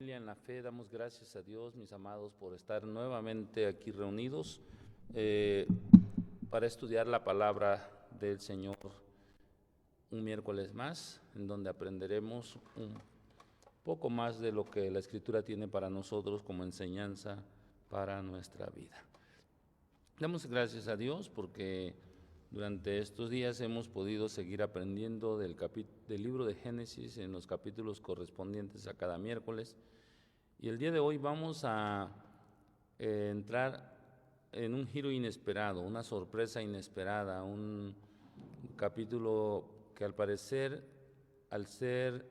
En la fe damos gracias a Dios, mis amados, por estar nuevamente aquí reunidos para estudiar la palabra del Señor un miércoles más, en donde aprenderemos un poco más de lo que la Escritura tiene para nosotros como enseñanza para nuestra vida. Damos gracias a Dios porque durante estos días hemos podido seguir aprendiendo del libro de Génesis en los capítulos correspondientes a cada miércoles. Y el día de hoy vamos a entrar en un giro inesperado, una sorpresa inesperada, un capítulo que al parecer, al ser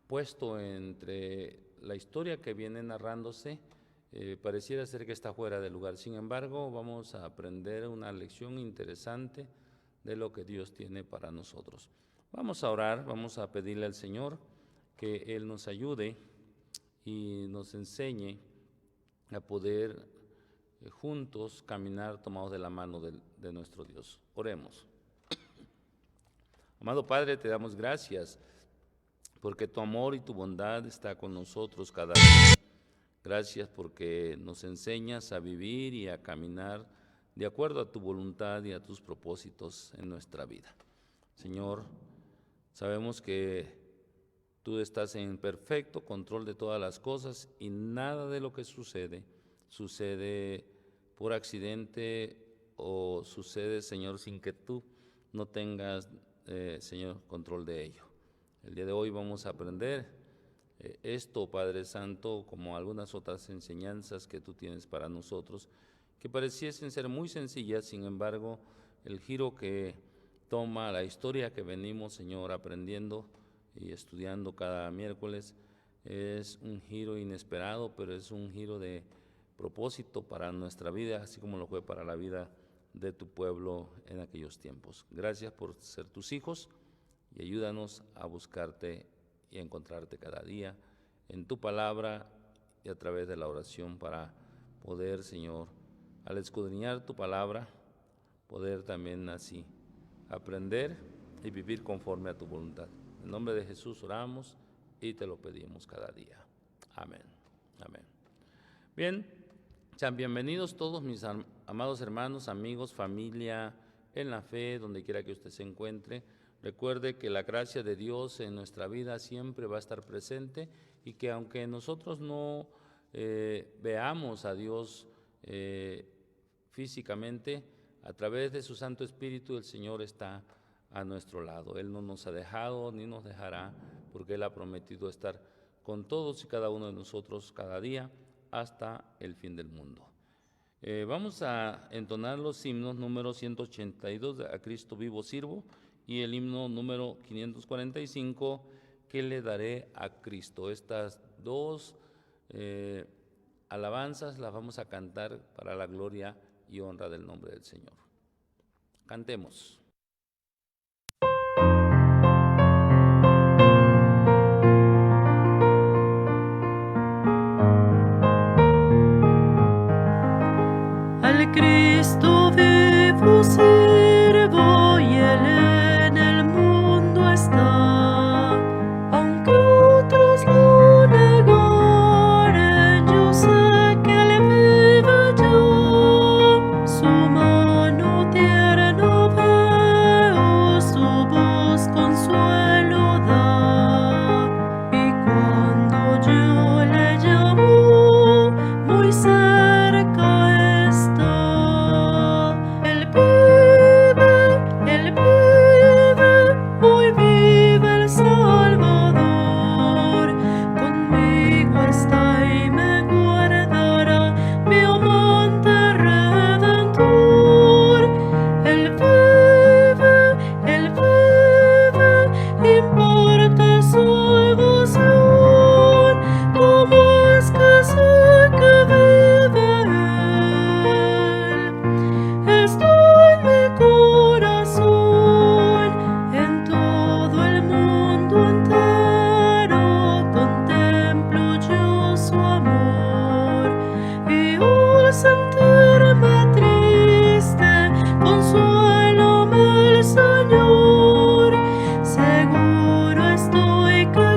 puesto entre la historia que viene narrándose, pareciera ser que está fuera de lugar. Sin embargo, vamos a aprender una lección interesante de lo que Dios tiene para nosotros. Vamos a orar, vamos a pedirle al Señor que Él nos ayude y nos enseñe a poder juntos caminar tomados de la mano de nuestro Dios. Oremos. Amado Padre, te damos gracias porque tu amor y tu bondad está con nosotros cada día. Gracias porque nos enseñas a vivir y a caminar de acuerdo a tu voluntad y a tus propósitos en nuestra vida. Señor, sabemos que tú estás en perfecto control de todas las cosas y nada de lo que sucede por accidente o sucede, Señor, sin que tú no tengas, Señor, control de ello. El día de hoy vamos a aprender esto, Padre Santo, como algunas otras enseñanzas que tú tienes para nosotros, que pareciesen ser muy sencillas. Sin embargo, el giro que toma la historia que venimos, Señor, aprendiendo y estudiando cada miércoles es un giro inesperado, pero es un giro de propósito para nuestra vida, así como lo fue para la vida de tu pueblo en aquellos tiempos. Gracias por ser tus hijos y ayúdanos a buscarte y a encontrarte cada día en tu palabra y a través de la oración para poder, Señor, al escudriñar tu palabra, poder también así aprender y vivir conforme a tu voluntad. En nombre de Jesús oramos y te lo pedimos cada día. Amén. Amén. Bien, sean bienvenidos todos mis amados hermanos, amigos, familia en la fe, donde quiera que usted se encuentre. Recuerde que la gracia de Dios en nuestra vida siempre va a estar presente y que aunque nosotros no veamos a Dios físicamente, a través de su Santo Espíritu el Señor está a nuestro lado. Él no nos ha dejado ni nos dejará, porque Él ha prometido estar con todos y cada uno de nosotros cada día hasta el fin del mundo. Vamos a entonar los himnos número 182 de A Cristo Vivo Sirvo y el himno número 545, que le daré a Cristo. Estas dos alabanzas las vamos a cantar para la gloria y honra del nombre del Señor. Cantemos. Al Cristo vivo sirvo y Él en el mundo está. Aunque otros lo negaren, yo sé que Él vive ya. Su mano tierna veo, su voz consuelo da. Y cuando yo le llamo, muy cerca está. Él vive, hoy vive el Salvador. Conmigo está y me guardará, mi amante Redentor. Él vive, imparte salvación. ¿Cómo es que sé que vive Él? Está en mi corazón, en todo el mundo entero contemplo yo su amor. Y al sentirme triste, consuélame el Señor. Seguro estoy que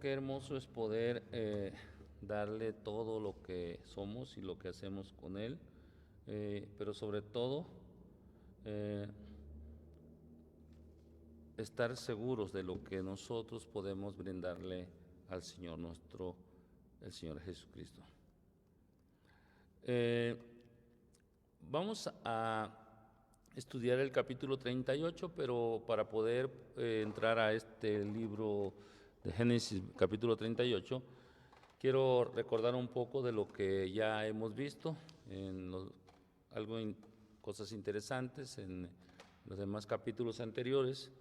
qué hermoso es poder darle todo lo que somos y lo que hacemos con Él, pero sobre todo eh, estar seguros de lo que nosotros podemos brindarle al Señor nuestro, el Señor Jesucristo. Vamos a estudiar el capítulo 38, pero para poder entrar a este libro de Génesis, capítulo 38, quiero recordar un poco de lo que ya hemos visto, cosas interesantes en los demás capítulos anteriores.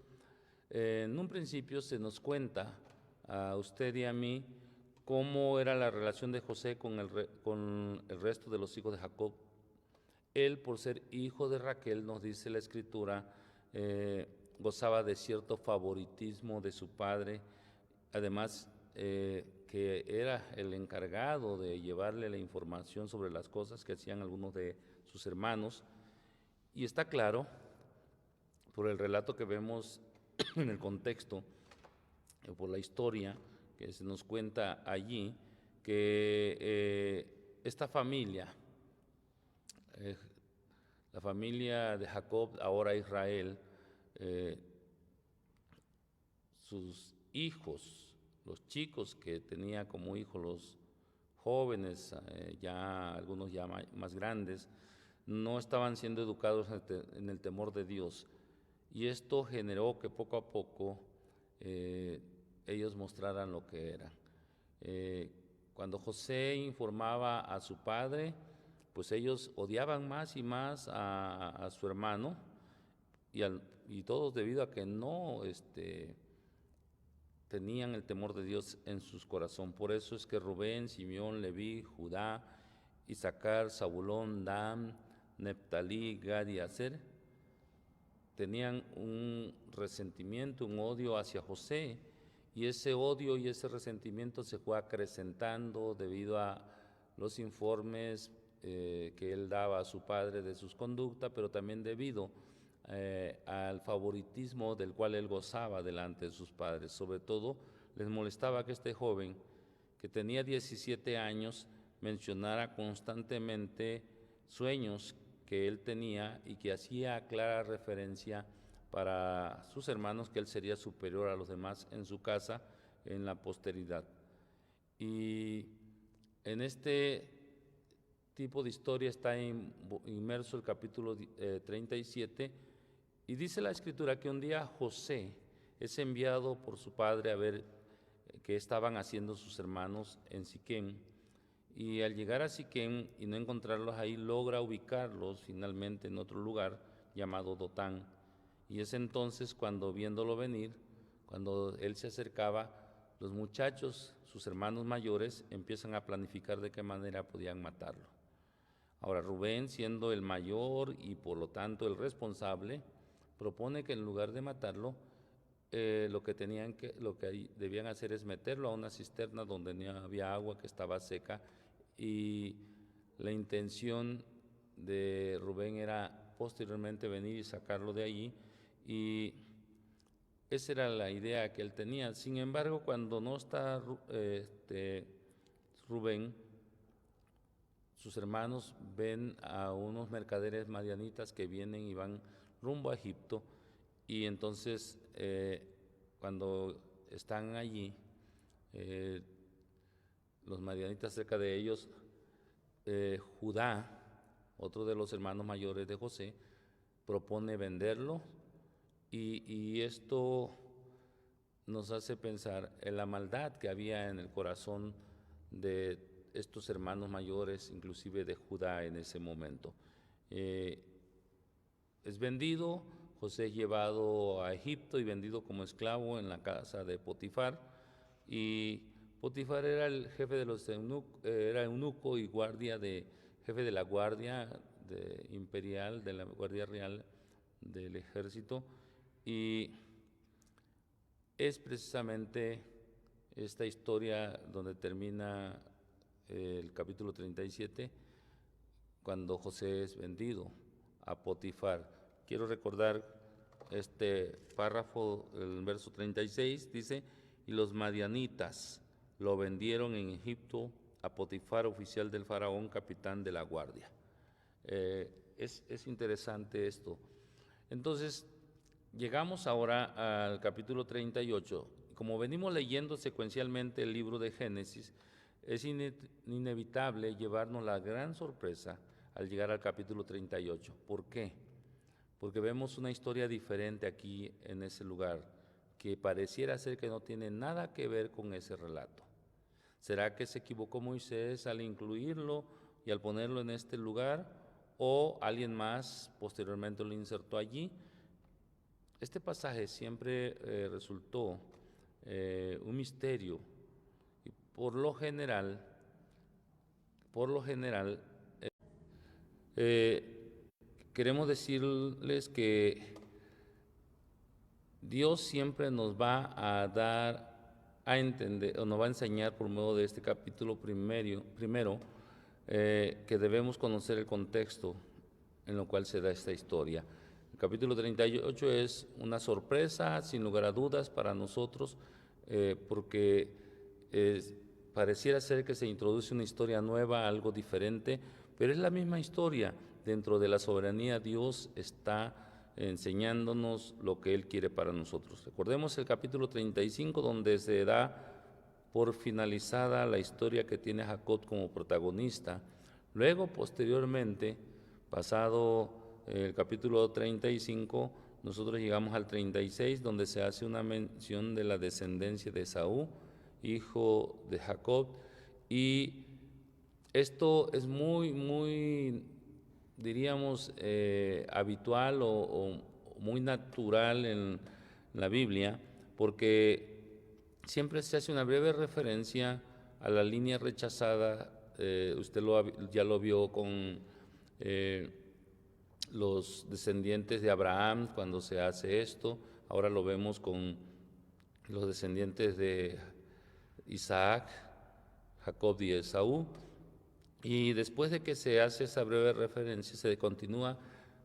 En un principio se nos cuenta a usted y a mí cómo era la relación de José con el resto de los hijos de Jacob. Él, por ser hijo de Raquel, nos dice la Escritura, gozaba de cierto favoritismo de su padre, además que era el encargado de llevarle la información sobre las cosas que hacían algunos de sus hermanos. Y está claro, por el relato que vemos en el contexto, por la historia que se nos cuenta allí, que esta familia, la familia de Jacob, ahora Israel, sus hijos, los chicos que tenía como hijos, los jóvenes, ya algunos ya más grandes, no estaban siendo educados en el temor de Dios. Y esto generó que poco a poco ellos mostraran lo que eran. Cuando José informaba a su padre, pues ellos odiaban más y más a su hermano, y todos debido a que no tenían el temor de Dios en sus corazones. Por eso es que Rubén, Simeón, Leví, Judá, Isaacar, Zabulón, Dan, Neftalí, Gad y Aser tenían un resentimiento, un odio hacia José, y ese odio y ese resentimiento se fue acrecentando debido a los informes que él daba a su padre de sus conductas, pero también debido al favoritismo del cual él gozaba delante de sus padres. Sobre todo, les molestaba que este joven, que tenía 17 años, mencionara constantemente sueños que él tenía y que hacía clara referencia para sus hermanos que él sería superior a los demás en su casa en la posteridad. Y en este tipo de historia está inmerso el capítulo 37, y dice la Escritura que un día José es enviado por su padre a ver qué estaban haciendo sus hermanos en Siquem, y al llegar a Siquem y no encontrarlos ahí, logra ubicarlos finalmente en otro lugar llamado Dotán. Y es entonces cuando, viéndolo venir, cuando él se acercaba, los muchachos, sus hermanos mayores, empiezan a planificar de qué manera podían matarlo. Ahora Rubén, siendo el mayor y por lo tanto el responsable, propone que en lugar de matarlo, lo que debían hacer es meterlo a una cisterna donde no había agua, que estaba seca, y la intención de Rubén era posteriormente venir y sacarlo de allí, y esa era la idea que él tenía. Sin embargo, cuando no está Rubén, sus hermanos ven a unos mercaderes madianitas que vienen y van rumbo a Egipto, y entonces cuando están allí, los madianitas cerca de ellos, Judá, otro de los hermanos mayores de José, propone venderlo, y esto nos hace pensar en la maldad que había en el corazón de estos hermanos mayores, inclusive de Judá en ese momento. Es vendido, José es llevado a Egipto y vendido como esclavo en la casa de Potifar, y Potifar era el jefe de los era eunuco y jefe de la guardia imperial, de la guardia real del ejército, y es precisamente esta historia donde termina el capítulo 37, cuando José es vendido a Potifar. Quiero recordar este párrafo, el verso 36, dice: y los madianitas lo vendieron en Egipto a Potifar, oficial del faraón, capitán de la guardia. Es interesante esto. Entonces, llegamos ahora al capítulo 38. Como venimos leyendo secuencialmente el libro de Génesis, es inevitable llevarnos la gran sorpresa al llegar al capítulo 38. ¿Por qué? Porque vemos una historia diferente aquí en ese lugar, que pareciera ser que no tiene nada que ver con ese relato. ¿Será que se equivocó Moisés al incluirlo y al ponerlo en este lugar? ¿O alguien más posteriormente lo insertó allí? Este pasaje siempre resultó un misterio y por lo general, queremos decirles que Dios siempre nos va a dar a entender, o nos va a enseñar por medio de este capítulo primero que debemos conocer el contexto en el cual se da esta historia. El capítulo 38 es una sorpresa, sin lugar a dudas, para nosotros, porque pareciera ser que se introduce una historia nueva, algo diferente, pero es la misma historia. Dentro de la soberanía, Dios está enseñándonos lo que Él quiere para nosotros. Recordemos el capítulo 35, donde se da por finalizada la historia que tiene Jacob como protagonista. Luego, posteriormente, pasado el capítulo 35, nosotros llegamos al 36, donde se hace una mención de la descendencia de Esaú, hijo de Jacob, y esto es muy, diríamos, habitual o muy natural en la Biblia, porque siempre se hace una breve referencia a la línea rechazada. Usted ya lo vio con los descendientes de Abraham cuando se hace esto. Ahora lo vemos con los descendientes de Isaac, Jacob y Esaú. Y después de que se hace esa breve referencia, se continúa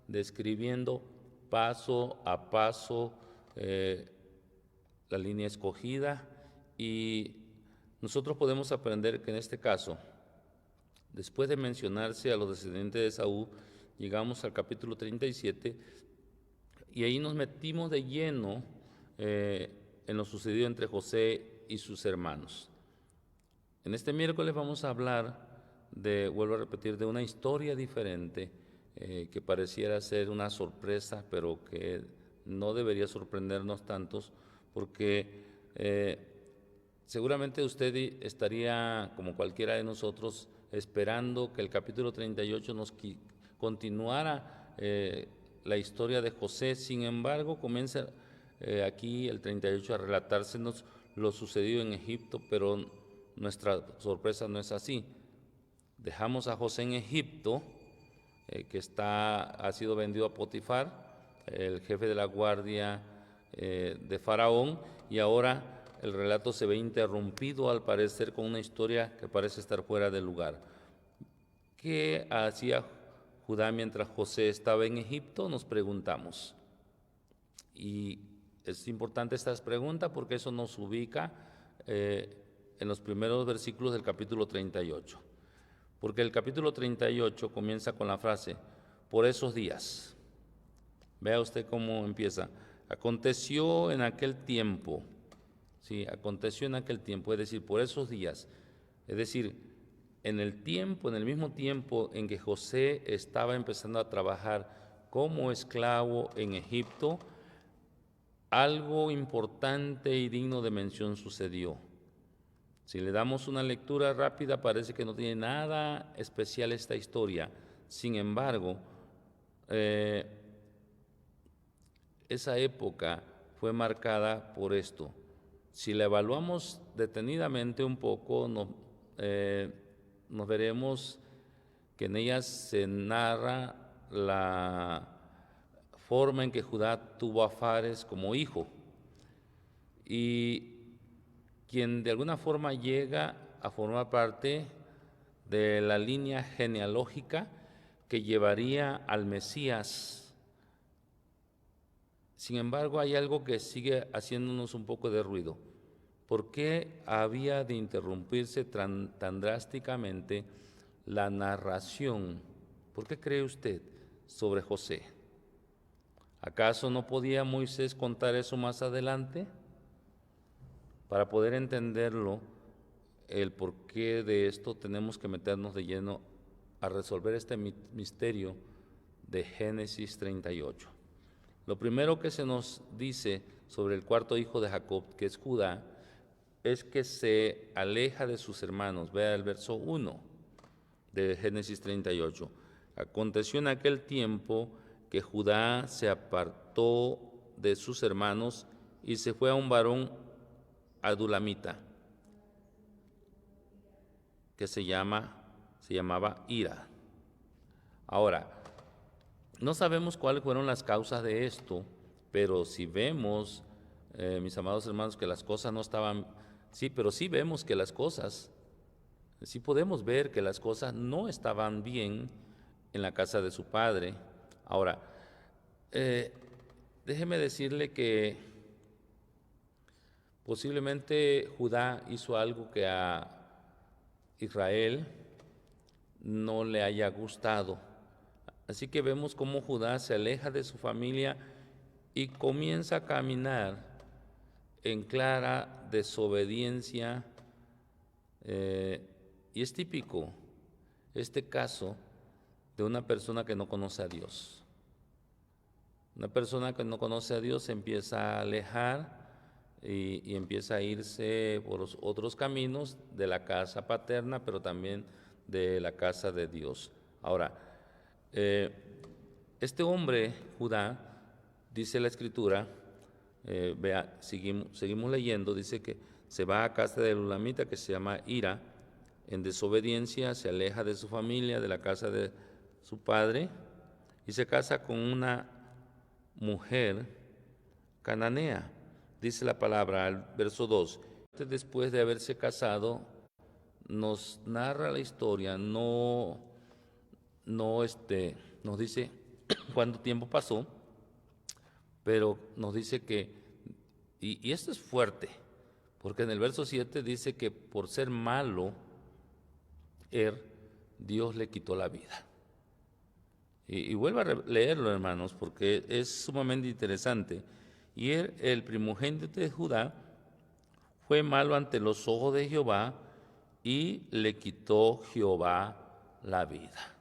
describiendo paso a paso la línea escogida, y nosotros podemos aprender que en este caso, después de mencionarse a los descendientes de Esaú, llegamos al capítulo 37 y ahí nos metimos de lleno en lo sucedido entre José y sus hermanos. En este miércoles vamos a hablar vuelvo a repetir, de una historia diferente que pareciera ser una sorpresa, pero que no debería sorprendernos tantos, porque seguramente usted estaría, como cualquiera de nosotros, esperando que el capítulo 38 nos continuara la historia de José. Sin embargo, comienza aquí el 38 a relatársenos lo sucedido en Egipto, pero nuestra sorpresa no es así. Dejamos a José en Egipto, que ha sido vendido a Potifar, el jefe de la guardia de Faraón, y ahora el relato se ve interrumpido al parecer con una historia que parece estar fuera de lugar. ¿Qué hacía Judá mientras José estaba en Egipto? Nos preguntamos. Y es importante esta pregunta porque eso nos ubica en los primeros versículos del capítulo 38. Porque el capítulo 38 comienza con la frase, por esos días. Vea usted cómo empieza. Aconteció en aquel tiempo. Sí, aconteció en aquel tiempo, es decir, por esos días. Es decir, en el mismo tiempo en que José estaba empezando a trabajar como esclavo en Egipto, algo importante y digno de mención sucedió. Si le damos una lectura rápida, parece que no tiene nada especial esta historia. Sin embargo, esa época fue marcada por esto. Si la evaluamos detenidamente un poco, nos veremos que en ella se narra la forma en que Judá tuvo a Fares como hijo, y quien de alguna forma llega a formar parte de la línea genealógica que llevaría al Mesías. Sin embargo, hay algo que sigue haciéndonos un poco de ruido. ¿Por qué había de interrumpirse tan drásticamente la narración? ¿Por qué cree usted sobre José? ¿Acaso no podía Moisés contar eso más adelante? Para poder entenderlo, el porqué de esto, tenemos que meternos de lleno a resolver este misterio de Génesis 38. Lo primero que se nos dice sobre el cuarto hijo de Jacob, que es Judá, es que se aleja de sus hermanos. Vea el verso 1 de Génesis 38. Aconteció en aquel tiempo que Judá se apartó de sus hermanos y se fue a un varón adulamita que se llamaba Ira. Ahora, no sabemos cuáles fueron las causas de esto, pero si vemos, mis amados hermanos, que las cosas no estaban, sí, pero sí vemos que las cosas, sí podemos ver que las cosas no estaban bien en la casa de su padre. Ahora, déjeme decirle que posiblemente Judá hizo algo que a Israel no le haya gustado. Así que vemos cómo Judá se aleja de su familia y comienza a caminar en clara desobediencia. Y es típico este caso de una persona que no conoce a Dios. Una persona que no conoce a Dios se empieza a alejar y empieza a irse por otros caminos de la casa paterna, pero también de la casa de Dios. Ahora, este hombre, Judá, dice la Escritura, vea, seguimos leyendo, dice que se va a casa del ulamita que se llama Ira, en desobediencia, se aleja de su familia, de la casa de su padre, y se casa con una mujer cananea. Dice la palabra, al verso 2, después de haberse casado, nos narra la historia, no nos dice cuánto tiempo pasó, pero nos dice que, y esto es fuerte, porque en el verso 7 dice que por ser malo, Dios le quitó la vida. Y vuelvo a leerlo, hermanos, porque es sumamente interesante. Y el primogénito de Judá fue malo ante los ojos de Jehová y le quitó Jehová la vida.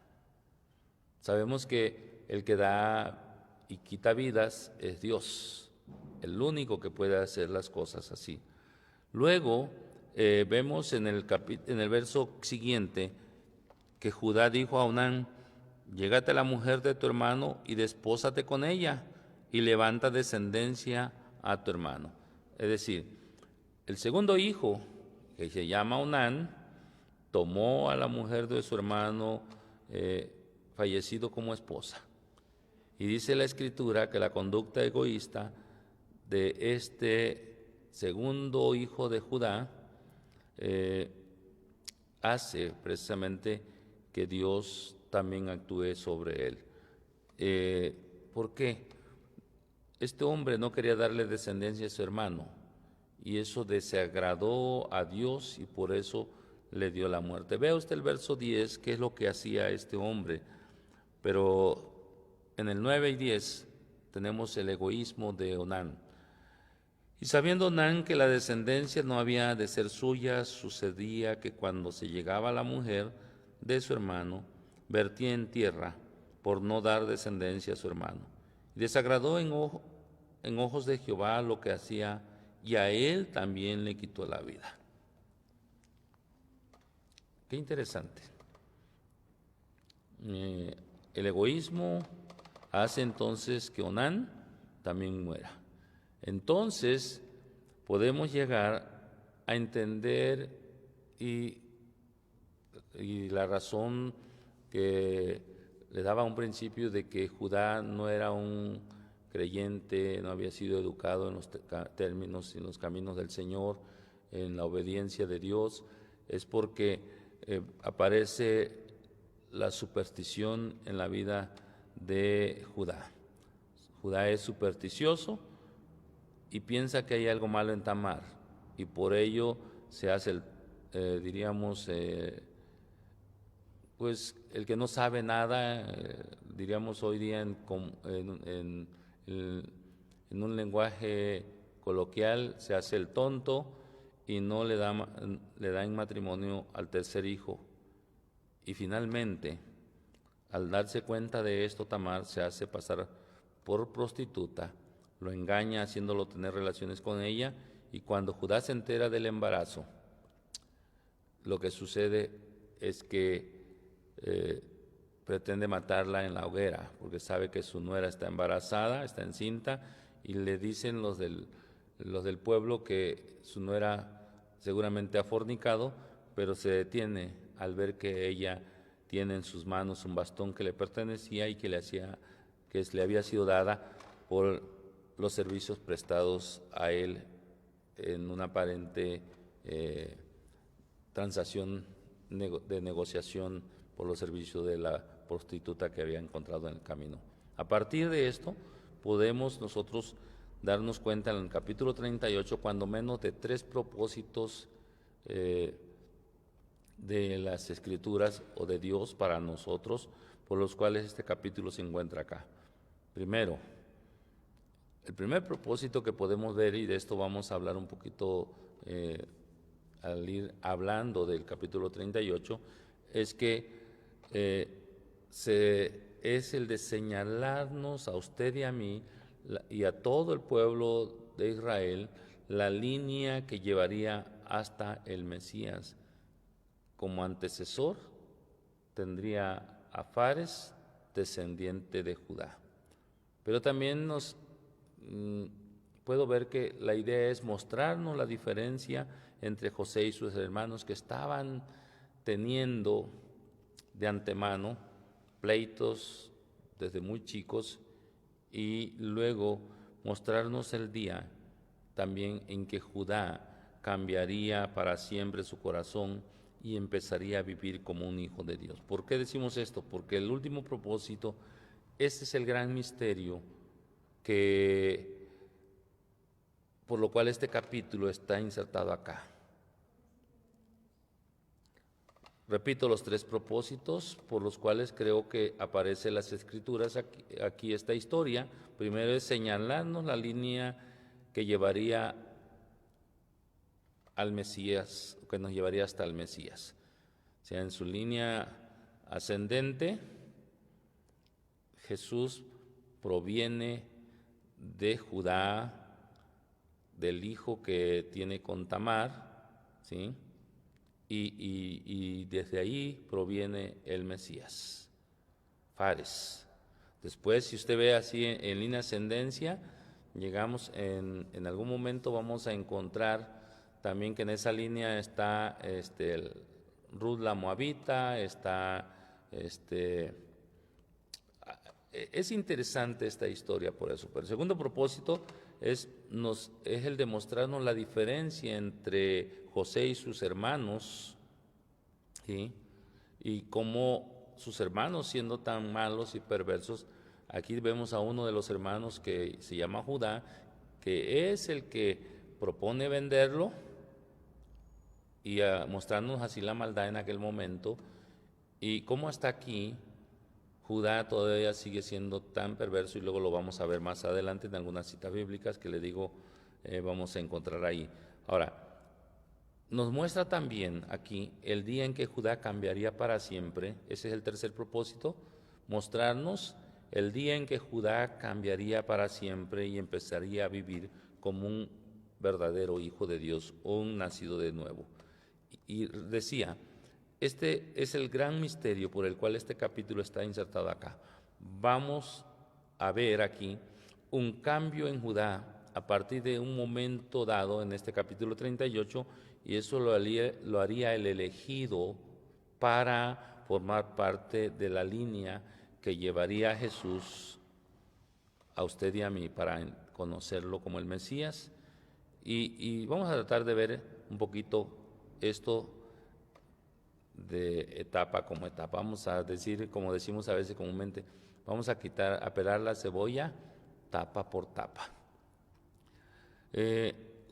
Sabemos que el que da y quita vidas es Dios, el único que puede hacer las cosas así. Luego vemos en el verso siguiente que Judá dijo a Onán: llégate a la mujer de tu hermano y despósate con ella y levanta descendencia a tu hermano. Es decir, el segundo hijo, que se llama Onán, tomó a la mujer de su hermano fallecido como esposa. Y dice la Escritura que la conducta egoísta de este segundo hijo de Judá hace precisamente que Dios también actúe sobre él. ¿Por qué? Este hombre no quería darle descendencia a su hermano y eso desagradó a Dios y por eso le dio la muerte. Vea usted el verso 10, qué es lo que hacía este hombre. Pero en el 9 y 10 tenemos el egoísmo de Onán. Y sabiendo Onán que la descendencia no había de ser suya, sucedía que cuando se llegaba a la mujer de su hermano, vertía en tierra por no dar descendencia a su hermano. Y desagradó en ojos de Jehová lo que hacía, y a él también le quitó la vida. Qué interesante. El egoísmo hace entonces que Onán también muera. Entonces podemos llegar a entender y la razón que le daba un principio de que Judá no era un creyente, no había sido educado en los términos y en los caminos del Señor, en la obediencia de Dios, es porque aparece la superstición en la vida de Judá. Judá es supersticioso y piensa que hay algo malo en Tamar. y por ello se hace diríamos, pues el que no sabe nada, diríamos hoy día en un lenguaje coloquial, se hace el tonto y no le da en matrimonio al tercer hijo. Y finalmente, al darse cuenta de esto, Tamar se hace pasar por prostituta, lo engaña haciéndolo tener relaciones con ella, y cuando Judá se entera del embarazo, lo que sucede es que pretende matarla en la hoguera, porque sabe que su nuera está embarazada, está encinta, y le dicen los del pueblo que su nuera seguramente ha fornicado, pero se detiene al ver que ella tiene en sus manos un bastón que le pertenecía y que le había sido dada por los servicios prestados a él en una aparente transacción de negociación por los servicios de la prostituta que había encontrado en el camino. A partir de esto podemos nosotros darnos cuenta en el capítulo 38 cuando menos de 3 propósitos de las Escrituras o de Dios para nosotros, por los cuales este capítulo se encuentra acá. Primero, el primer propósito que podemos ver, y de esto vamos a hablar un poquito al ir hablando del capítulo 38, es que es el de señalarnos a usted y a mí y a todo el pueblo de Israel la línea que llevaría hasta el Mesías. Como antecesor tendría a Fares, descendiente de Judá. Pero también puedo ver que la idea es mostrarnos la diferencia entre José y sus hermanos, que estaban teniendo de antemano pleitos desde muy chicos, y luego mostrarnos el día también en que Judá cambiaría para siempre su corazón y empezaría a vivir como un hijo de Dios. ¿Por qué decimos esto? Porque el último propósito, este es el gran misterio por lo cual este capítulo está insertado acá. Repito los 3 propósitos por los cuales creo que aparecen las Escrituras aquí esta historia. Primero es señalarnos la línea que llevaría al Mesías, que nos llevaría hasta el Mesías. O sea, en su línea ascendente, Jesús proviene de Judá, del hijo que tiene con Tamar, ¿sí? Y desde ahí proviene el Mesías, Fares. Después, si usted ve así en línea ascendencia, llegamos en algún momento vamos a encontrar también que en esa línea está Ruth la Moabita, está es interesante esta historia por eso. Pero el segundo propósito es el de mostrarnos la diferencia entre José y sus hermanos, ¿sí? Y cómo sus hermanos, siendo tan malos y perversos, aquí vemos a uno de los hermanos que se llama Judá, que es el que propone venderlo, y mostrarnos así la maldad en aquel momento, y cómo hasta aquí Judá todavía sigue siendo tan perverso, y luego lo vamos a ver más adelante en algunas citas bíblicas que le digo vamos a encontrar ahí. Ahora, nos muestra también aquí el día en que Judá cambiaría para siempre. Ese es el tercer propósito, mostrarnos el día en que Judá cambiaría para siempre y empezaría a vivir como un verdadero hijo de Dios, o un nacido de nuevo. Y decía, este es el gran misterio por el cual este capítulo está insertado acá. Vamos a ver aquí un cambio en Judá a partir de un momento dado en este capítulo 38, y eso lo haría el elegido para formar parte de la línea que llevaría a Jesús a usted y a mí para conocerlo como el Mesías. Y vamos a tratar de ver un poquito esto de etapa como etapa. Vamos a decir, como decimos a veces comúnmente, vamos a pelar la cebolla tapa por tapa.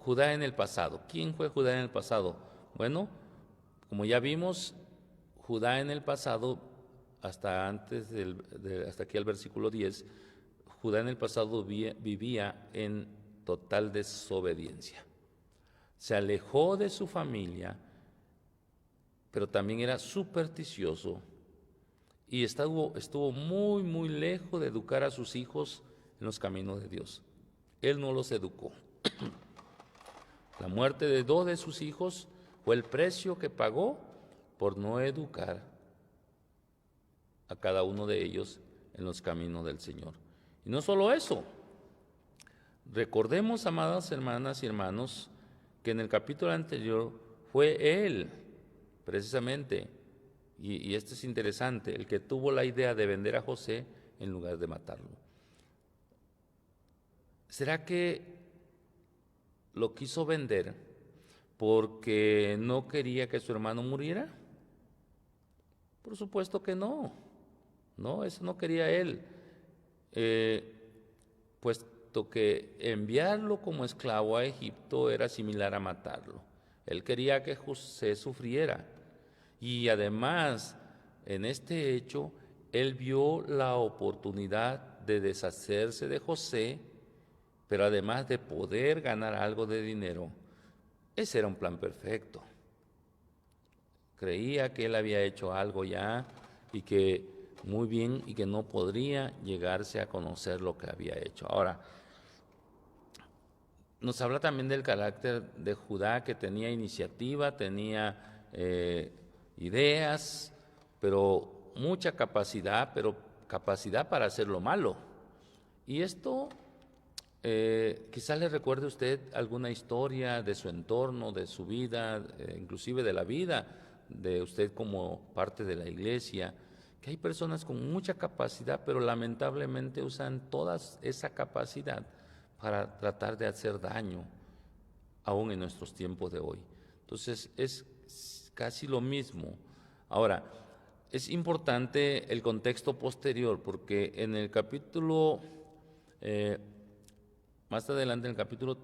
Judá en el pasado. ¿Quién fue Judá en el pasado? Bueno, como ya vimos, Judá en el pasado, hasta aquí al versículo 10, Judá en el pasado vivía en total desobediencia. Se alejó de su familia, pero también era supersticioso y estuvo muy, muy lejos de educar a sus hijos en los caminos de Dios. Él no los educó. La muerte de 2 de sus hijos fue el precio que pagó por no educar a cada uno de ellos en los caminos del Señor. Y no solo eso, recordemos, amadas hermanas y hermanos, que en el capítulo anterior fue él, precisamente, y esto es interesante, el que tuvo la idea de vender a José en lugar de matarlo. ¿Será que lo quiso vender porque no quería que su hermano muriera? Por supuesto que no. No, eso no quería él. Puesto que enviarlo como esclavo a Egipto era similar a matarlo. Él quería que José sufriera. Y además, en este hecho, él vio la oportunidad de deshacerse de José, pero además de poder ganar algo de dinero. Ese era un plan perfecto. Creía que él había hecho algo ya y que muy bien y que no podría llegarse a conocer lo que había hecho. Ahora, nos habla también del carácter de Judá, que tenía iniciativa, tenía ideas, pero mucha capacidad, pero capacidad para hacer lo malo. Y esto quizás le recuerde a usted alguna historia de su entorno, de su vida, inclusive de la vida de usted como parte de la iglesia, que hay personas con mucha capacidad, pero lamentablemente usan toda esa capacidad para tratar de hacer daño, aún en nuestros tiempos de hoy. Entonces es casi lo mismo. Ahora, es importante el contexto posterior, porque en el capítulo, más adelante en el capítulo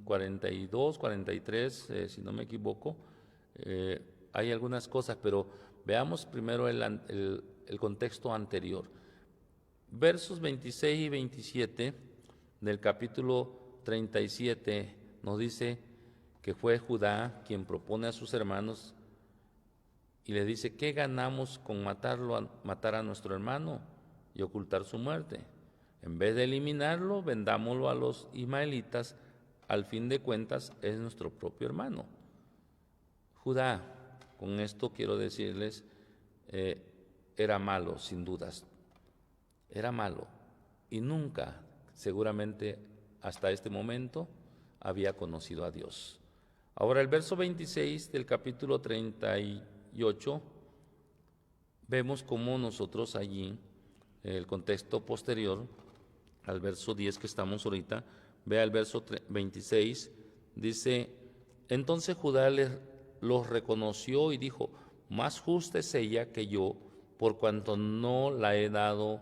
42, 43, si no me equivoco, hay algunas cosas, pero veamos primero el contexto anterior. Versos 26 y 27 del capítulo 37 nos dice que fue Judá quien propone a sus hermanos y les dice: ¿qué ganamos con matar a nuestro hermano y ocultar su muerte? En vez de eliminarlo, vendámoslo a los ismaelitas, al fin de cuentas es nuestro propio hermano. Judá, con esto quiero decirles, era malo, sin dudas, era malo, y nunca, seguramente hasta este momento, había conocido a Dios. Ahora el verso 26 del capítulo 38, vemos cómo nosotros allí, el contexto posterior al verso 10 que estamos ahorita, vea el verso 26, dice: entonces Judá los reconoció y dijo: más justa es ella que yo, por cuanto no la he dado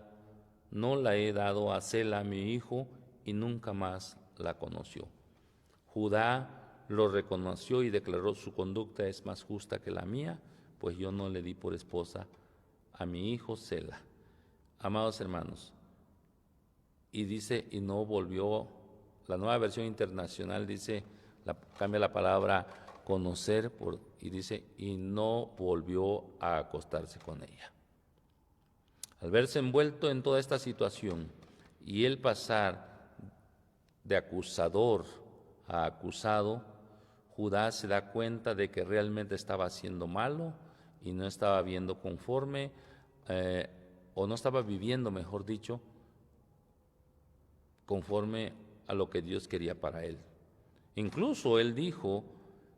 a Sela mi hijo, y nunca más la conoció. Judá lo reconoció y declaró: su conducta es más justa que la mía, pues yo no le di por esposa a mi hijo Sela. Amados hermanos, y dice, y no volvió, la Nueva Versión Internacional dice, cambia la palabra conocer y dice, y no volvió a acostarse con ella. Al verse envuelto en toda esta situación y él pasar de acusador a acusado, Judá se da cuenta de que realmente estaba haciendo malo y no estaba viendo conforme, o no estaba viviendo, mejor dicho, conforme a lo que Dios quería para él. Incluso él dijo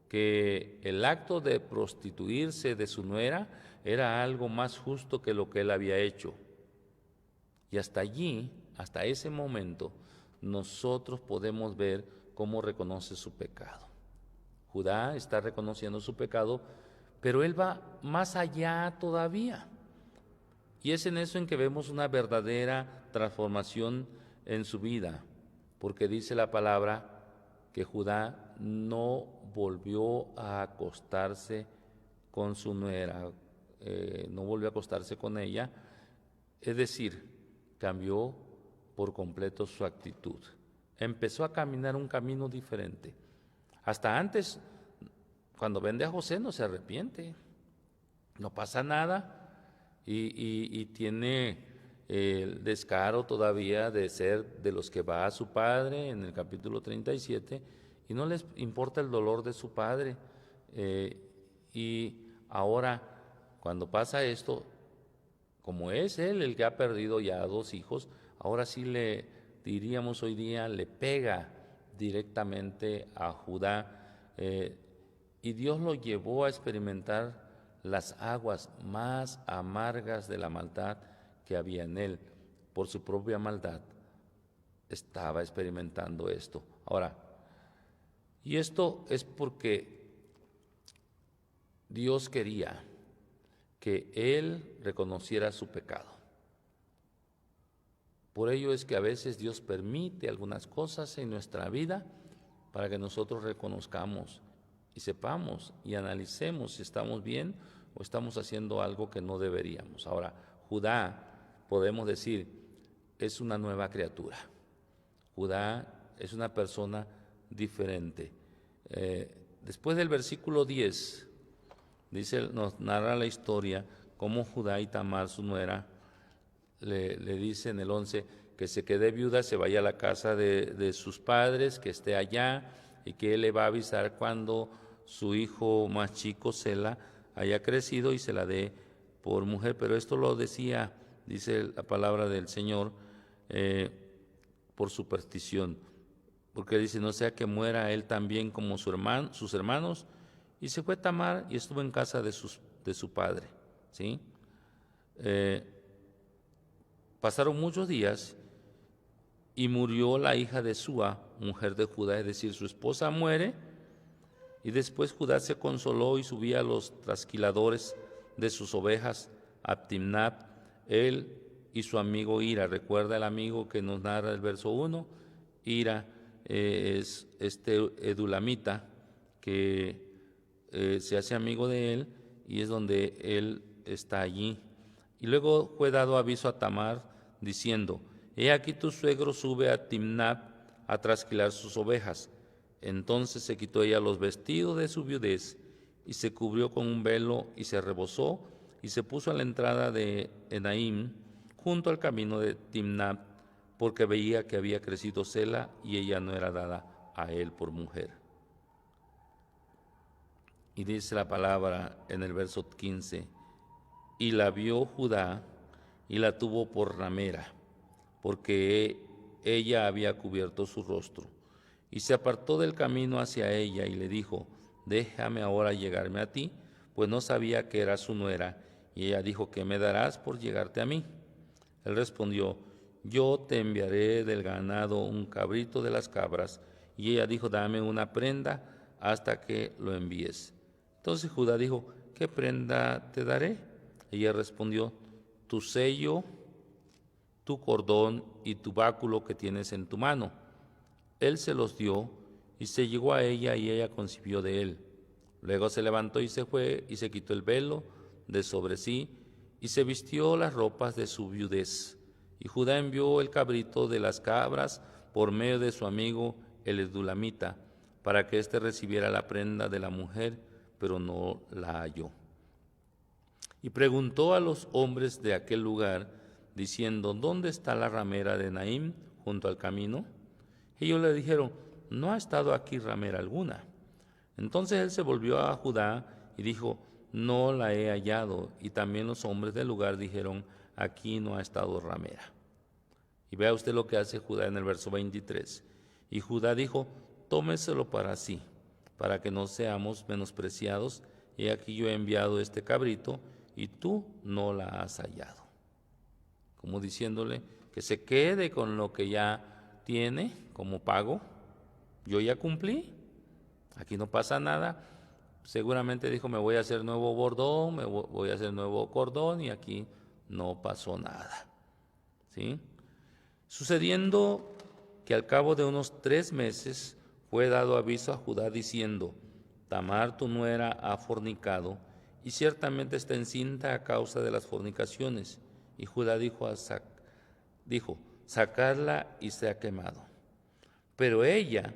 que el acto de prostituirse de su nuera era algo más justo que lo que él había hecho. Y hasta allí, hasta ese momento, nosotros podemos ver cómo reconoce su pecado. Judá está reconociendo su pecado, pero él va más allá todavía. Y es en eso en que vemos una verdadera transformación en su vida, porque dice la palabra que Judá no volvió a acostarse con su nuera, no volvió a acostarse con ella, es decir, cambió por completo su actitud. Empezó a caminar un camino diferente. Hasta antes, cuando vende a José, no se arrepiente, no pasa nada y tiene el descaro todavía de ser de los que va a su padre en el capítulo 37 y no les importa el dolor de su padre. Y ahora, cuando pasa esto, como es él el que ha perdido ya 2 hijos, ahora sí le diríamos hoy día, le pega directamente a Judá, y Dios lo llevó a experimentar las aguas más amargas de la maldad que había en él. Por su propia maldad estaba experimentando esto. Ahora, y esto es porque Dios quería que él reconociera su pecado. Por ello es que a veces Dios permite algunas cosas en nuestra vida para que nosotros reconozcamos y sepamos y analicemos si estamos bien o estamos haciendo algo que no deberíamos. Ahora, Judá, podemos decir, es una nueva criatura. Judá es una persona diferente. Después del versículo 10, nos narra la historia cómo Judá y Tamar, su nuera, le dice en el 11 que se quede viuda, se vaya a la casa de sus padres, que esté allá y que él le va a avisar cuando su hijo más chico, Sela, haya crecido y se la dé por mujer. Pero esto lo decía, dice la palabra del Señor, por superstición, porque dice, no sea que muera él también como sus hermanos. Y se fue Tamar y estuvo en casa de su padre, ¿sí? Pasaron muchos días y murió la hija de Súa, mujer de Judá, es decir, su esposa muere, y después Judá se consoló y subía a los trasquiladores de sus ovejas a Timnat, él y su amigo Hira. Recuerda el amigo que nos narra el verso 1, Hira es este Edulamita que se hace amigo de él y es donde él está allí. Y luego fue dado aviso a Tamar diciendo, he aquí tu suegro sube a Timnat a trasquilar sus ovejas. Entonces se quitó ella los vestidos de su viudez y se cubrió con un velo y se rebozó y se puso a la entrada de Enaim junto al camino de Timnat, porque veía que había crecido Sela y ella no era dada a él por mujer. Y dice la palabra en el verso 15, y la vio Judá y la tuvo por ramera, porque ella había cubierto su rostro. Y se apartó del camino hacia ella y le dijo, déjame ahora llegarme a ti, pues no sabía que era su nuera. Y ella dijo, ¿qué me darás por llegarte a mí? Él respondió, yo te enviaré del ganado un cabrito de las cabras. Y ella dijo, dame una prenda hasta que lo envíes. Entonces Judá dijo, ¿qué prenda te daré? Ella respondió, tu sello, tu cordón y tu báculo que tienes en tu mano. Él se los dio y se llegó a ella y ella concibió de él. Luego se levantó y se fue y se quitó el velo de sobre sí y se vistió las ropas de su viudez. Y Judá envió el cabrito de las cabras por medio de su amigo el Edulamita para que éste recibiera la prenda de la mujer, pero no la halló. Y preguntó a los hombres de aquel lugar, diciendo, ¿dónde está la ramera de Naim junto al camino? Ellos le dijeron, no ha estado aquí ramera alguna. Entonces él se volvió a Judá y dijo, no la he hallado. Y también los hombres del lugar dijeron, aquí no ha estado ramera. Y vea usted lo que hace Judá en el verso 23. Y Judá dijo, tómeselo para sí, para que no seamos menospreciados. He aquí yo he enviado este cabrito y tú no la has hallado. Como diciéndole que se quede con lo que ya tiene como pago. Yo ya cumplí, aquí no pasa nada. Seguramente dijo, me voy a hacer nuevo bordón, me voy a hacer nuevo cordón, y aquí no pasó nada. ¿Sí? Sucediendo que al cabo de unos 3 meses, fue dado aviso a Judá diciendo: Tamar tu nuera ha fornicado, y ciertamente está encinta a causa de las fornicaciones. Y Judá dijo, sacadla y sea quemado. Pero ella,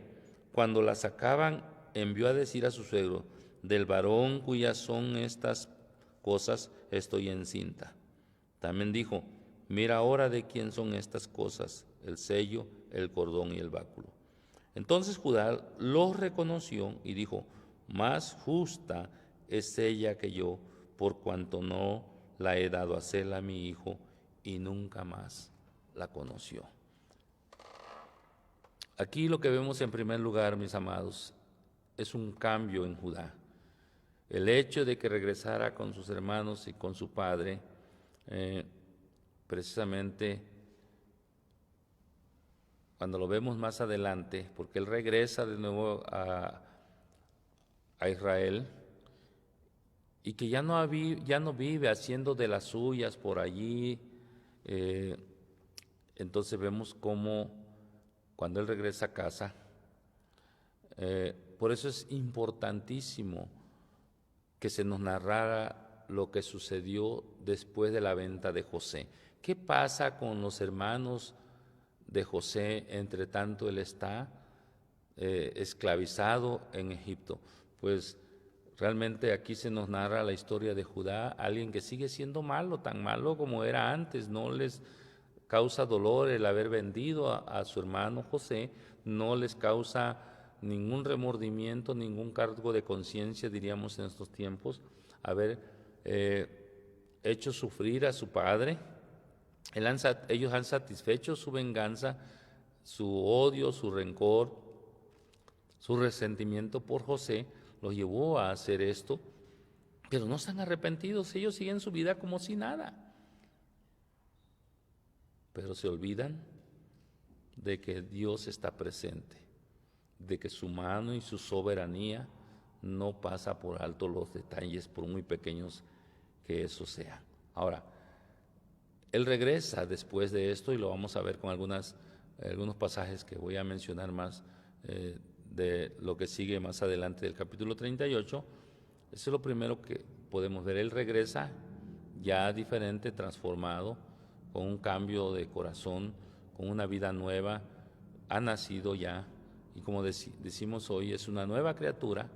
cuando la sacaban, envió a decir a su suegro: del varón cuyas son estas cosas estoy encinta. También dijo: mira ahora de quién son estas cosas, el sello, el cordón y el báculo. Entonces Judá los reconoció y dijo: más justa es ella que yo, por cuanto no la he dado a Sela mi hijo, y nunca más la conoció. Aquí lo que vemos en primer lugar, mis amados, es un cambio en Judá. El hecho de que regresara con sus hermanos y con su padre, precisamente cuando lo vemos más adelante, porque él regresa de nuevo a Israel, y que ya no vive haciendo de las suyas por allí. Entonces vemos cómo cuando él regresa a casa, por eso es importantísimo que se nos narrara lo que sucedió después de la venta de José. ¿Qué pasa con los hermanos de José entre tanto él está esclavizado en Egipto? Pues realmente aquí se nos narra la historia de Judá, alguien que sigue siendo malo, tan malo como era antes. No les causa dolor el haber vendido a su hermano José, no les causa ningún remordimiento, ningún cargo de conciencia, diríamos en estos tiempos, haber hecho sufrir a su padre. Ellos han satisfecho su venganza, su odio, su rencor, su resentimiento por José los llevó a hacer esto, pero no están arrepentidos, ellos siguen su vida como si nada. Pero se olvidan de que Dios está presente, de que su mano y su soberanía no pasa por alto los detalles, por muy pequeños que eso sean. Ahora, él regresa después de esto, y lo vamos a ver con algunos pasajes que voy a mencionar más de lo que sigue más adelante del capítulo 38. Eso es lo primero que podemos ver. Él regresa ya diferente, transformado, con un cambio de corazón, con una vida nueva, ha nacido ya, y como decimos hoy, es una nueva criatura,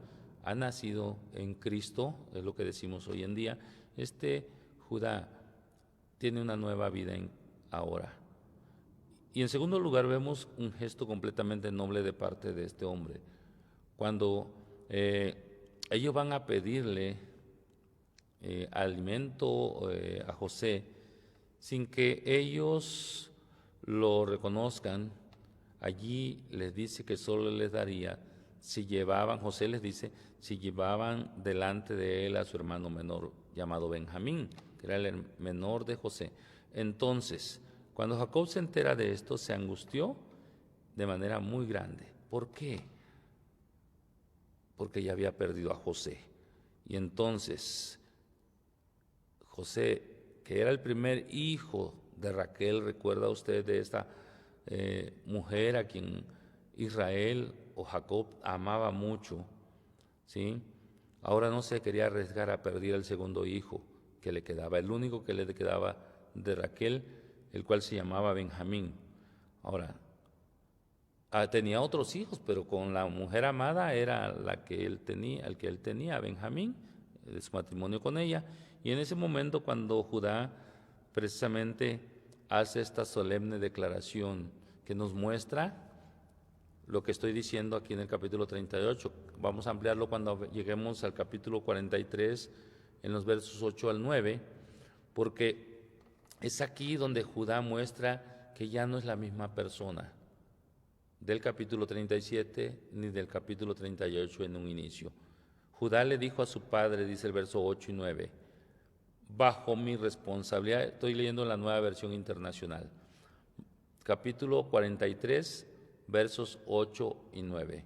ha nacido en Cristo, es lo que decimos hoy en día. Judá tiene una nueva vida ahora. Y en segundo lugar vemos un gesto completamente noble de parte de este hombre. Cuando ellos van a pedirle alimento a José, sin que ellos lo reconozcan, allí les dice que solo les daría si llevaban, José les dice, si llevaban delante de él a su hermano menor llamado Benjamín, que era el menor de José. Entonces, cuando Jacob se entera de esto, se angustió de manera muy grande. ¿Por qué? Porque ya había perdido a José. Y entonces, José, que era el primer hijo de Raquel, recuerda usted de esta mujer a quien Israel o Jacob amaba mucho, ¿sí? Ahora no se quería arriesgar a perder el segundo hijo que le quedaba, el único que le quedaba de Raquel, el cual se llamaba Benjamín. Ahora, tenía otros hijos, pero con la mujer amada era la que él tenía, el que él tenía, Benjamín, de su matrimonio con ella. Y en ese momento, cuando Judá precisamente hace esta solemne declaración que nos muestra lo que estoy diciendo aquí en el capítulo 38, vamos a ampliarlo cuando lleguemos al capítulo 43, en los versos 8 al 9, porque es aquí donde Judá muestra que ya no es la misma persona del capítulo 37 ni del capítulo 38 en un inicio. Judá le dijo a su padre, dice el verso 8 y 9, bajo mi responsabilidad, estoy leyendo la Nueva Versión Internacional, capítulo 43, versos 8 y 9.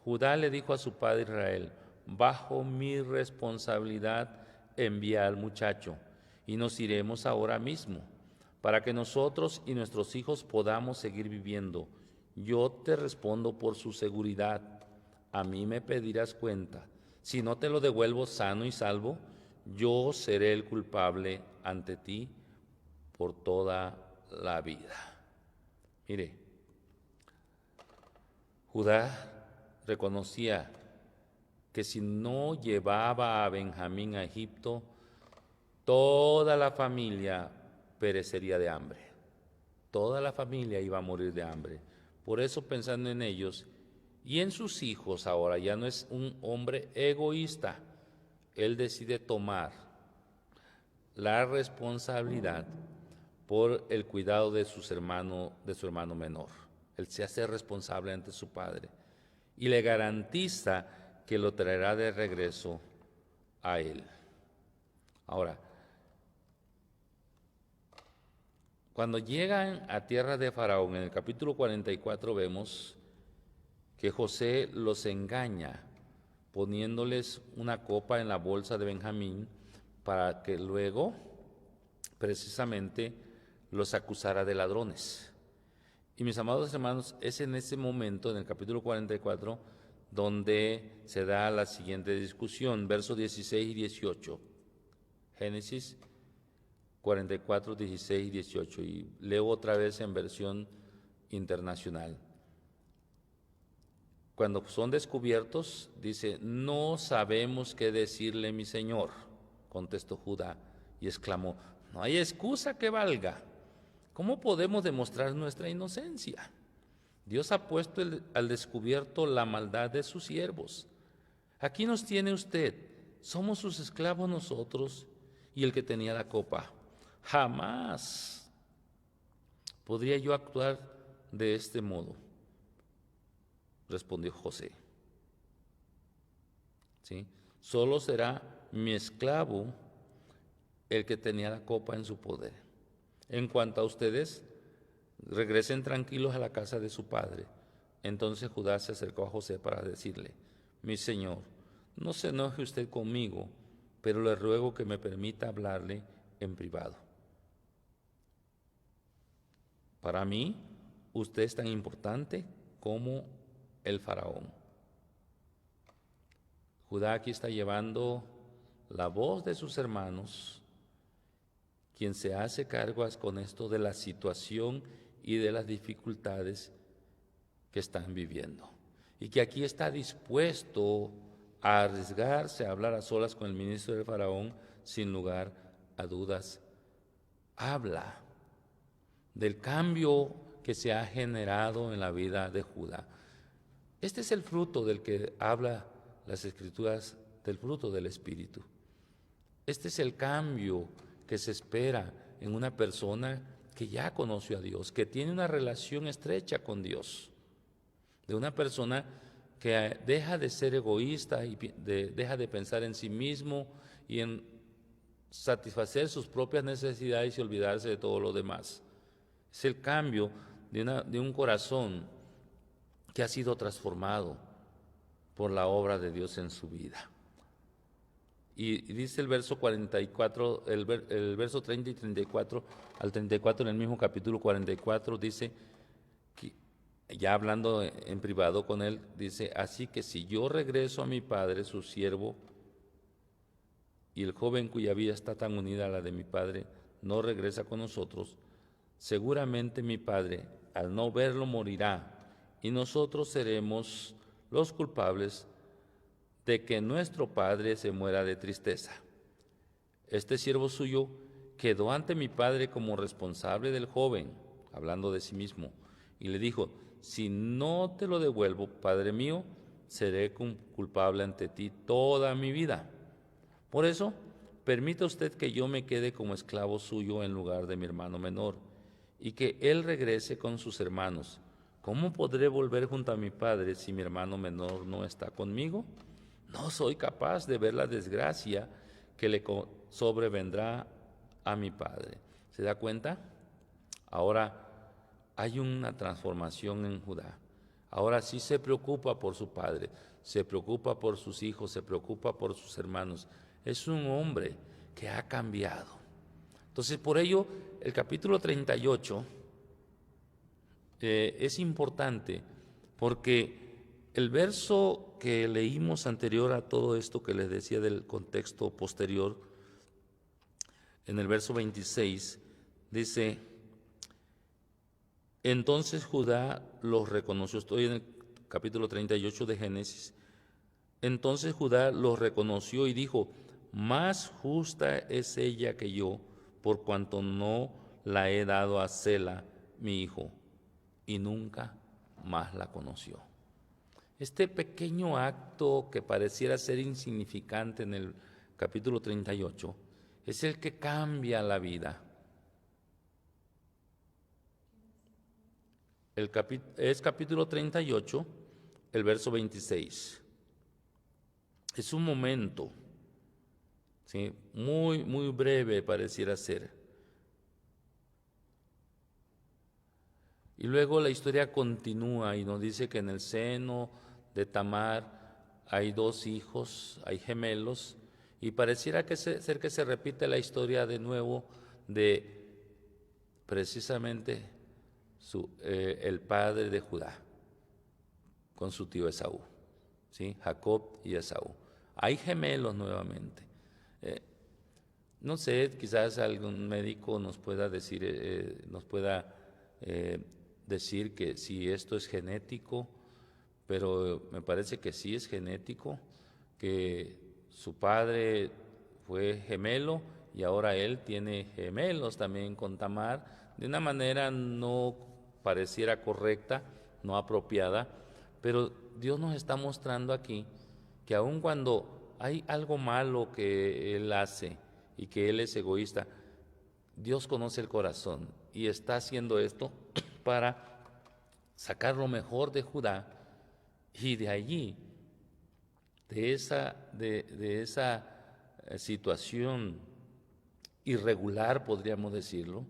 Judá le dijo a su padre Israel, bajo mi responsabilidad envía al muchacho, y nos iremos ahora mismo, para que nosotros y nuestros hijos podamos seguir viviendo, yo te respondo por su seguridad. A mí me pedirás cuenta. Si no te lo devuelvo sano y salvo, yo seré el culpable ante ti por toda la vida. Mire, Judá reconocía que si no llevaba a Benjamín a Egipto, toda la familia perecería de hambre. Toda la familia iba a morir de hambre. Por eso, pensando en ellos y en sus hijos, ahora ya no es un hombre egoísta. Él decide tomar la responsabilidad por el cuidado de su hermano menor. Él se hace responsable ante su padre y le garantiza que lo traerá de regreso a él. Ahora, cuando llegan a tierra de Faraón, en el capítulo 44 vemos que José los engaña poniéndoles una copa en la bolsa de Benjamín para que luego precisamente los acusara de ladrones. Y mis amados hermanos, es en ese momento, en el capítulo 44, donde se da la siguiente discusión, versos 16 y 18. Génesis 44, 16 y 18. Y leo otra vez en versión internacional. Cuando son descubiertos, dice, no sabemos qué decirle, mi señor, contestó Judá y exclamó, no hay excusa que valga. ¿Cómo podemos demostrar nuestra inocencia? Dios ha puesto al descubierto la maldad de sus siervos. Aquí nos tiene usted, somos sus esclavos nosotros y el que tenía la copa. Jamás podría yo actuar de este modo, respondió José. ¿Sí? Solo será mi esclavo el que tenía la copa en su poder. En cuanto a ustedes, regresen tranquilos a la casa de su padre. Entonces Judá se acercó a José para decirle, mi señor, no se enoje usted conmigo, pero le ruego que me permita hablarle en privado. Para mí, usted es tan importante como el faraón. Judá aquí está llevando la voz de sus hermanos, quien se hace cargo con esto de la situación y de las dificultades que están viviendo. Y que aquí está dispuesto a arriesgarse a hablar a solas con el ministro del faraón sin lugar a dudas. Habla del cambio que se ha generado en la vida de Judá. Este es el fruto del que habla las Escrituras, del fruto del Espíritu. Este es el cambio que se espera en una persona que ya conoció a Dios, que tiene una relación estrecha con Dios, de una persona que deja de ser egoísta y deja de pensar en sí mismo y en satisfacer sus propias necesidades y olvidarse de todo lo demás. Es el cambio de un corazón que ha sido transformado por la obra de Dios en su vida. Y dice el verso 44, el verso 30 y 34 al 34 en el mismo capítulo 44, dice, que, ya hablando en privado con él, dice, así que si yo regreso a mi padre, su siervo, y el joven cuya vida está tan unida a la de mi padre, no regresa con nosotros, seguramente mi padre, al no verlo, morirá, y nosotros seremos los culpables de que nuestro padre se muera de tristeza. Este siervo suyo quedó ante mi padre como responsable del joven, hablando de sí mismo, y le dijo, si no te lo devuelvo, padre mío, seré culpable ante ti toda mi vida. Por eso, permita usted que yo me quede como esclavo suyo en lugar de mi hermano menor, y que él regrese con sus hermanos. ¿Cómo podré volver junto a mi padre si mi hermano menor no está conmigo? No soy capaz de ver la desgracia que le sobrevendrá a mi padre. ¿Se da cuenta? Ahora hay una transformación en Judá. Ahora sí se preocupa por su padre, se preocupa por sus hijos, se preocupa por sus hermanos. Es un hombre que ha cambiado. Entonces, por ello, el capítulo 38 es importante porque el verso que leímos anterior a todo esto que les decía del contexto posterior, en el verso 26, dice: entonces Judá los reconoció. Estoy en el capítulo 38 de Génesis. Entonces Judá los reconoció y dijo: más justa es ella que yo, por cuanto no la he dado a Sela, mi hijo, y nunca más la conoció. Este pequeño acto que pareciera ser insignificante en el capítulo 38 es el que cambia la vida. Es capítulo 38, el verso 26. Es un momento, ¿sí?, muy, muy breve pareciera ser. Y luego la historia continúa y nos dice que en el seno de Tamar hay 2 hijos, hay gemelos, y pareciera ser que se repite la historia de nuevo de precisamente el padre de Judá con su tío Esaú, ¿sí?, Jacob y Esaú. Hay gemelos nuevamente. No sé, quizás algún médico nos pueda decir, decir que si esto es genético, pero me parece que sí es genético, que su padre fue gemelo y ahora él tiene gemelos también con Tamar, de una manera no pareciera correcta, no apropiada, pero Dios nos está mostrando aquí que aun cuando hay algo malo que él hace y que él es egoísta, Dios conoce el corazón y está haciendo esto para sacar lo mejor de Judá, y de allí, de esa situación irregular, podríamos decirlo,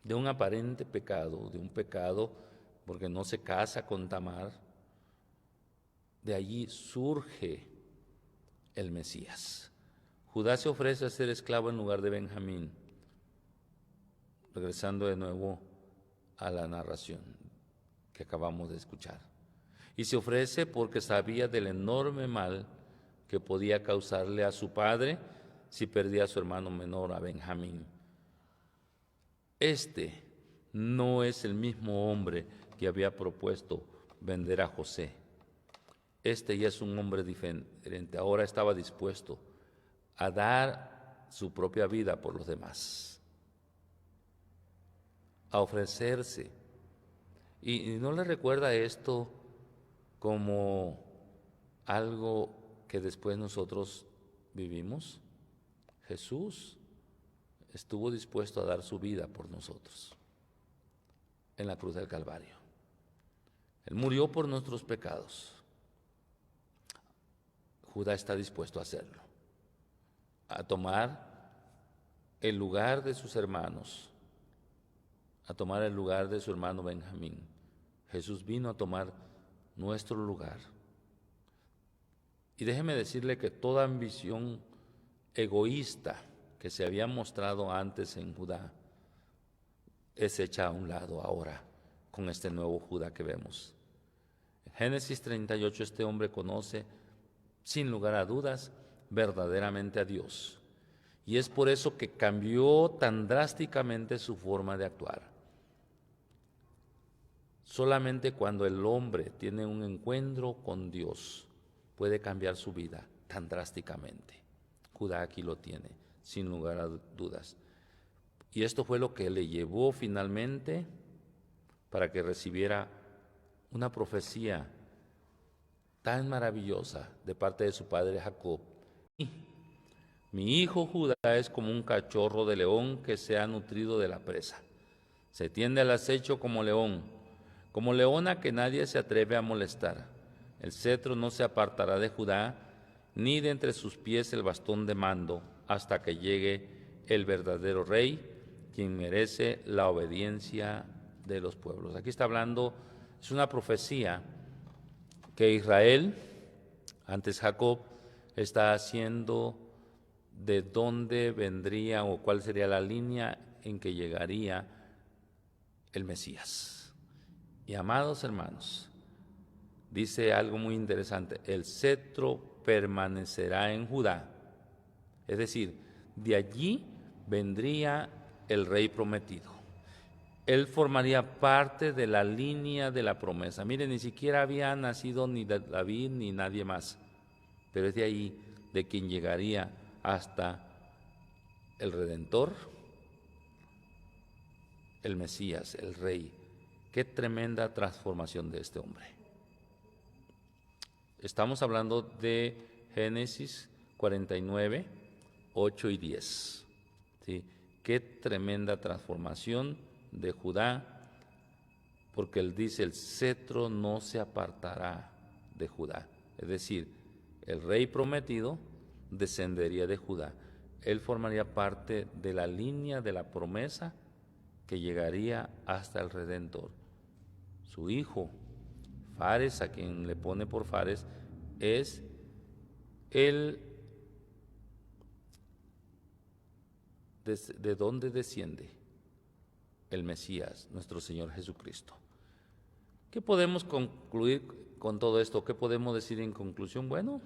de un aparente pecado, de un pecado porque no se casa con Tamar, de allí surge el Mesías. Judá se ofrece a ser esclavo en lugar de Benjamín, regresando de nuevo a la narración que acabamos de escuchar. Y se ofrece porque sabía del enorme mal que podía causarle a su padre si perdía a su hermano menor, a Benjamín. Este no es el mismo hombre que había propuesto vender a José. Este ya es un hombre diferente. Ahora estaba dispuesto a dar su propia vida por los demás, a ofrecerse. ¿Y no le recuerda esto como algo que después nosotros vivimos? Jesús estuvo dispuesto a dar su vida por nosotros en la cruz del Calvario. Él murió por nuestros pecados. Judá está dispuesto a hacerlo, a tomar el lugar de sus hermanos, a tomar el lugar de su hermano Benjamín. Jesús vino a tomar nuestro lugar. Y déjeme decirle que toda ambición egoísta que se había mostrado antes en Judá es hecha a un lado ahora con este nuevo Judá que vemos. En Génesis 38 este hombre conoce, sin lugar a dudas, verdaderamente a Dios. Y es por eso que cambió tan drásticamente su forma de actuar. Solamente cuando el hombre tiene un encuentro con Dios puede cambiar su vida tan drásticamente. Judá aquí lo tiene, sin lugar a dudas. Y esto fue lo que le llevó finalmente para que recibiera una profecía tan maravillosa de parte de su padre Jacob. Mi hijo Judá es como un cachorro de león que se ha nutrido de la presa. Se tiende al acecho como león, como leona que nadie se atreve a molestar. El cetro no se apartará de Judá, ni de entre sus pies el bastón de mando, hasta que llegue el verdadero rey, quien merece la obediencia de los pueblos. Aquí está hablando, es una profecía que Israel, antes Jacob, está haciendo de dónde vendría o cuál sería la línea en que llegaría el Mesías. Y amados hermanos, dice algo muy interesante: el cetro permanecerá en Judá. Es decir, de allí vendría el rey prometido. Él formaría parte de la línea de la promesa. Miren, ni siquiera había nacido ni David ni nadie más, pero es de ahí de quien llegaría hasta el Redentor, el Mesías, el Rey. Qué tremenda transformación de este hombre. Estamos hablando de Génesis 49, 8 y 10. ¿Sí? Qué tremenda transformación de Judá, porque él dice: el cetro no se apartará de Judá. Es decir, el rey prometido descendería de Judá. Él formaría parte de la línea de la promesa que llegaría hasta el Redentor. Su hijo, Fares, a quien le pone por Fares, es el de dónde desciende el Mesías, nuestro Señor Jesucristo. ¿Qué podemos concluir con todo esto? ¿Qué podemos decir en conclusión? Bueno,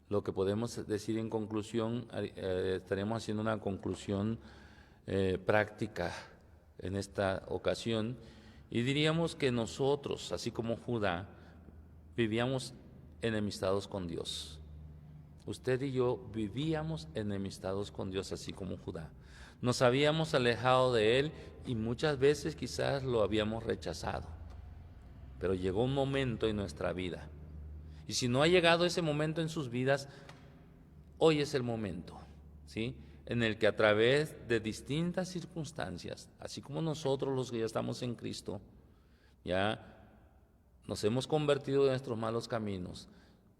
lo que podemos decir en conclusión, estaremos haciendo una conclusión práctica en esta ocasión, y diríamos que nosotros, así como Judá, vivíamos enemistados con Dios. Usted y yo vivíamos enemistados con Dios, así como Judá. Nos habíamos alejado de Él y muchas veces quizás lo habíamos rechazado. Pero llegó un momento en nuestra vida. Y si no ha llegado ese momento en sus vidas, hoy es el momento, ¿sí?, en el que a través de distintas circunstancias, así como nosotros los que ya estamos en Cristo, ya nos hemos convertido de nuestros malos caminos,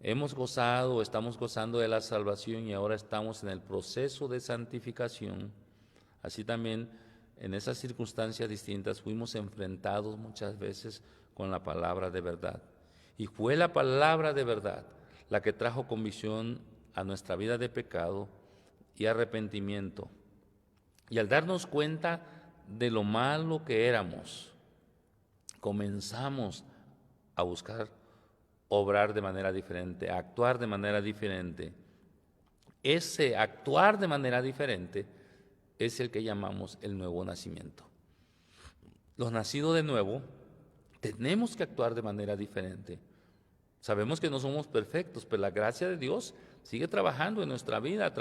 hemos gozado, estamos gozando de la salvación y ahora estamos en el proceso de santificación. Así también en esas circunstancias distintas fuimos enfrentados muchas veces con la palabra de verdad. Y fue la palabra de verdad la que trajo convicción a nuestra vida de pecado y arrepentimiento. Y al darnos cuenta de lo malo que éramos, comenzamos a buscar obrar de manera diferente, a actuar de manera diferente. Ese actuar de manera diferente es el que llamamos el nuevo nacimiento. Los nacidos de nuevo tenemos que actuar de manera diferente. Sabemos que no somos perfectos, pero la gracia de Dios sigue trabajando en nuestra vida.